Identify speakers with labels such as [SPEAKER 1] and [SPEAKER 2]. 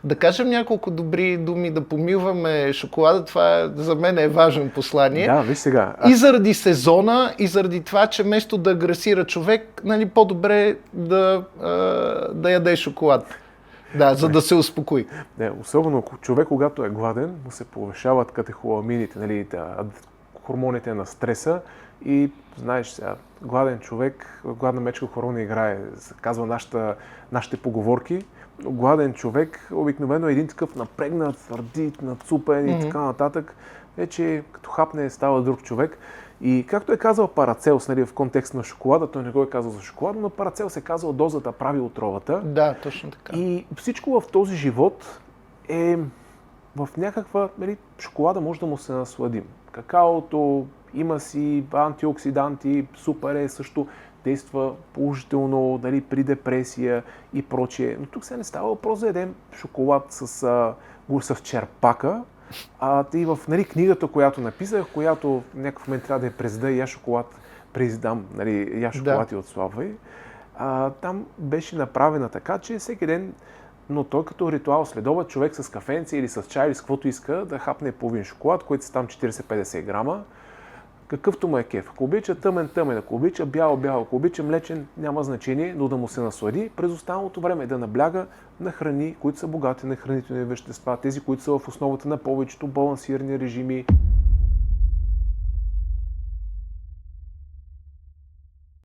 [SPEAKER 1] Да кажем няколко добри думи, да помилваме шоколада, това за мен е важен послание.
[SPEAKER 2] Да, виж сега.
[SPEAKER 1] И заради сезона, и заради това, че вместо да агресира човек, нали, по-добре да яде шоколад. Да, за да се успокои.
[SPEAKER 2] Не, особено човек, когато е гладен, му се повишават катехоламините, нали, хормоните на стреса и знаеш сега, гладен човек, гладна мечка хором не играе, казва нашите поговорки. Гладен човек обикновено е един такъв напрегнат, твърдит, нацупен и така нататък. Вече като хапне става друг човек. И както е казал Парацелс, нали, в контекст на шоколада, той не го е казал за шоколада, но Парацелс е казал дозата прави отровата.
[SPEAKER 1] Да, точно така.
[SPEAKER 2] И всичко в този живот е в някаква, нали, шоколада може да му се насладим. Какаото има си антиоксиданти, супер е, също действа положително, нали, при депресия и прочие. Но тук сега не става въпрос да ядем шоколад с черпака. И в, нали, книгата, която написах, която в някакъв момент трябва да я презда и я шоколад президам, нали, я шоколад и отслабвай. Там беше направена така, че всеки ден, но той като ритуал следобед, човек с кафенце или с чай или с каквото иска да хапне половин шоколад, който са там 40-50 грама. Какъвто му е кеф. Ако обича тъмен, ако обича бял, ако обича млечен, няма значение, но да му се наслади. През останалото време да набляга на храни, които са богати на хранителни вещества, тези, които са в основата на повечето балансирани режими.